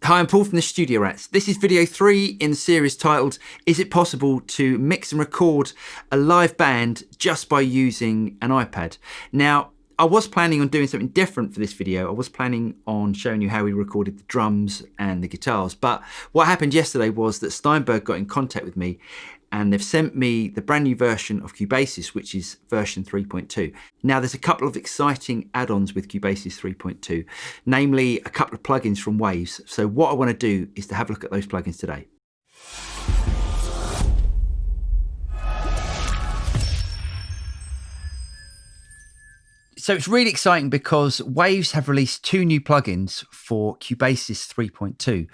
Hi, I'm Paul from the Studio Rats. This is video 3 in the series titled, Is it possible to mix and record a live band just by using an iPad? Now, I was planning on doing something different for this video. I was planning on showing you how we recorded the drums and the guitars, but what happened yesterday was that Steinberg got in contact with me and they've sent me the brand new version of Cubasis, which is version 3.2. Now there's a couple of exciting add-ons with Cubasis 3.2, namely a couple of plugins from Waves. So what I want to do is to have a look at those plugins today. So it's really exciting because Waves have released 2 new plugins for Cubasis 3.2.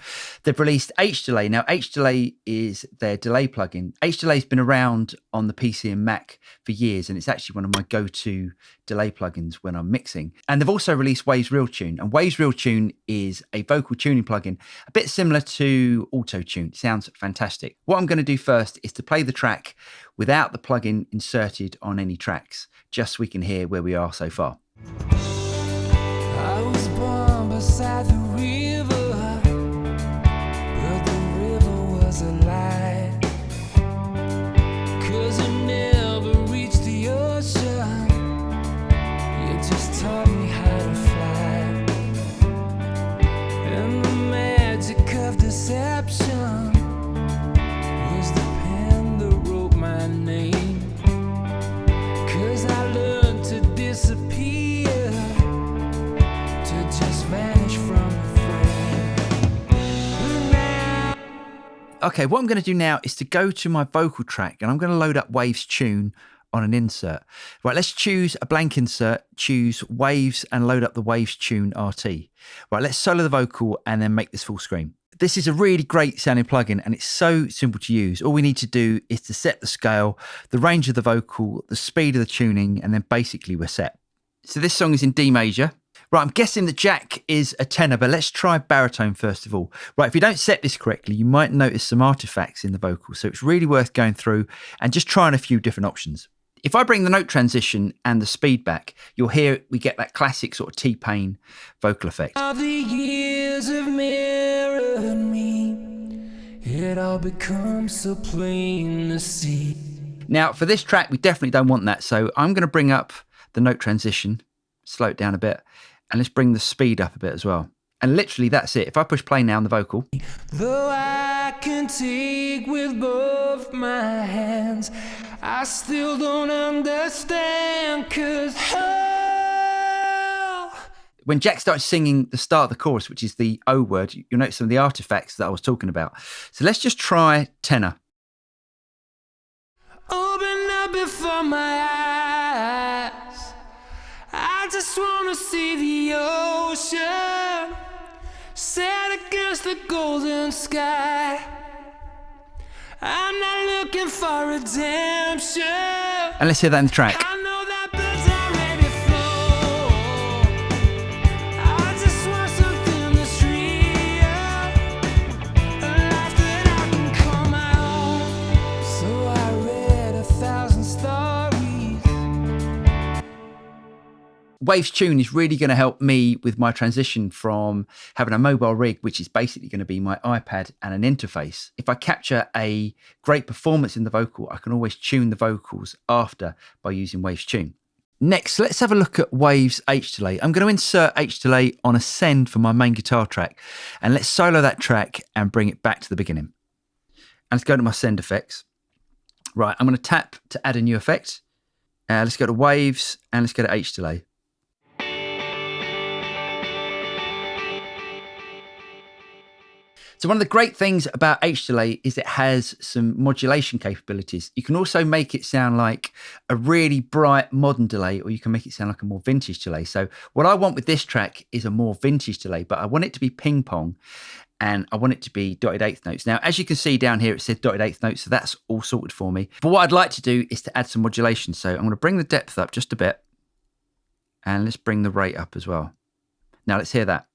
They've released H-Delay. Now, H-Delay is their delay plugin. H-Delay has been around on the PC and Mac for years, and it's actually one of my go-to delay plugins when I'm mixing. And they've also released Waves Real Tune. And Waves Real Tune is a vocal tuning plugin, a bit similar to Auto Tune. It sounds fantastic. What I'm going to do first is to play the track without the plugin inserted on any tracks, just so we can hear where we are so far. I was born beside the river, but the river was a lie, 'cause it never reached the ocean, it just taught me how to fly, and the magic of deception was the pen that wrote my name, 'cause I learned to disappear, to just vanish from the frame. Okay, what I'm going to do now is to go to my vocal track and I'm going to load up Waves Tune on an insert. Right, let's choose a blank insert, choose Waves and load up the Waves Tune RT. Right, let's solo the vocal and then make this full screen. This is a really great sounding plugin and it's so simple to use. All we need to do is to set the scale, the range of the vocal, the speed of the tuning, and then basically we're set. So this song is in D major. Right, I'm guessing that Jack is a tenor, but let's try baritone first of all. Right, if you don't set this correctly, you might notice some artifacts in the vocal. So it's really worth going through and just trying a few different options. If I bring the note transition and the speed back, you'll hear we get that classic sort of T-Pain vocal effect. All the years have mirrored me, it all becomes so plain to see. Now for this track, we definitely don't want that. So I'm going to bring up the note transition, slow it down a bit, and let's bring the speed up a bit as well. And literally that's it. If I push play now on the vocal. Though I can take with both my hands, I still don't understand, 'cause When Jack starts singing the start of the chorus, which is the O word, you'll notice some of the artifacts that I was talking about. So let's just try tenor. open up before my eyes, I just wanna see the ocean set against the golden sky. I'm not looking for redemption. And let's hear that in the track. I know that birds already flow. I just want something that's real, a life that I can call my own. So I read 1,000 stories. Waves Tune is really going to help me with my transition from having a mobile rig, which is basically going to be my iPad and an interface. If I capture a great performance in the vocal, I can always tune the vocals after by using Waves Tune. Next, let's have a look at Waves H-Delay. I'm going to insert H-Delay on a send for my main guitar track, and let's solo that track and bring it back to the beginning. And let's go to my send effects. Right, I'm going to tap to add a new effect. Let's go to Waves and let's go to H-Delay. So one of the great things about H-Delay is it has some modulation capabilities. You can also make it sound like a really bright modern delay, or you can make it sound like a more vintage delay. So what I want with this track is a more vintage delay, but I want it to be ping pong and I want it to be dotted eighth notes. Now, as you can see down here, it said dotted eighth notes, so that's all sorted for me. But what I'd like to do is to add some modulation. So I'm going to bring the depth up just a bit and let's bring the rate up as well. Now let's hear that.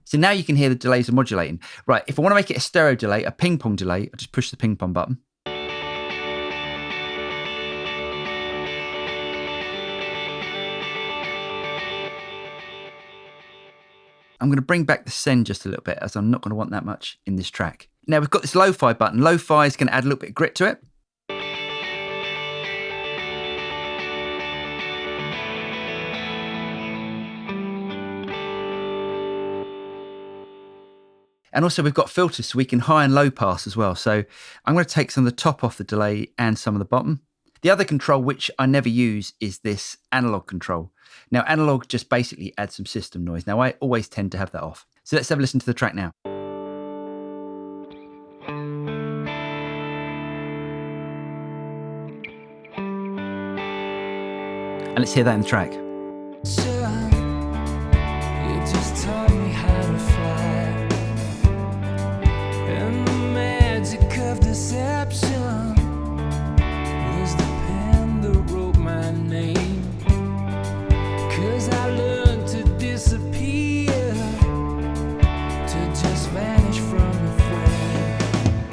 So now you can hear the delays are modulating. Right, if I want to make it a stereo delay, a ping pong delay, I just push the ping pong button. I'm going to bring back the send just a little bit, as I'm not going to want that much in this track. Now we've got this lo-fi button. Lo-fi is going to add a little bit of grit to it. And also we've got filters so we can high and low pass as well. So I'm going to take some of the top off the delay and some of the bottom. The other control, which I never use, is this analog control. Now analog just basically adds some system noise. Now I always tend to have that off. So let's have a listen to the track now. And let's hear that in the track. You just taught me how to fly, and the magic of deception was the pen that wrote my name. 'Cause I learned to disappear, to just vanish from the frame.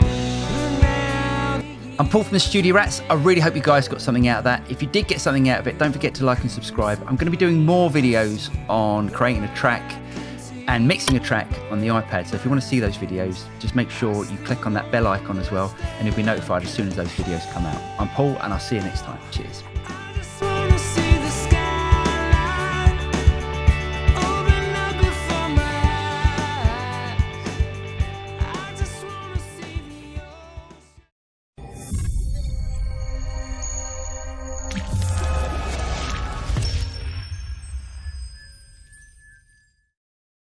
But now I'm Paul from the Studio Rats. I really hope you guys got something out of that. If you did get something out of it, don't forget to like and subscribe. I'm going to be doing more videos on creating a track and mixing a track on the iPad. So if you want to see those videos, just make sure you click on that bell icon as well, and you'll be notified as soon as those videos come out. I'm Paul, and I'll see you next time. Cheers.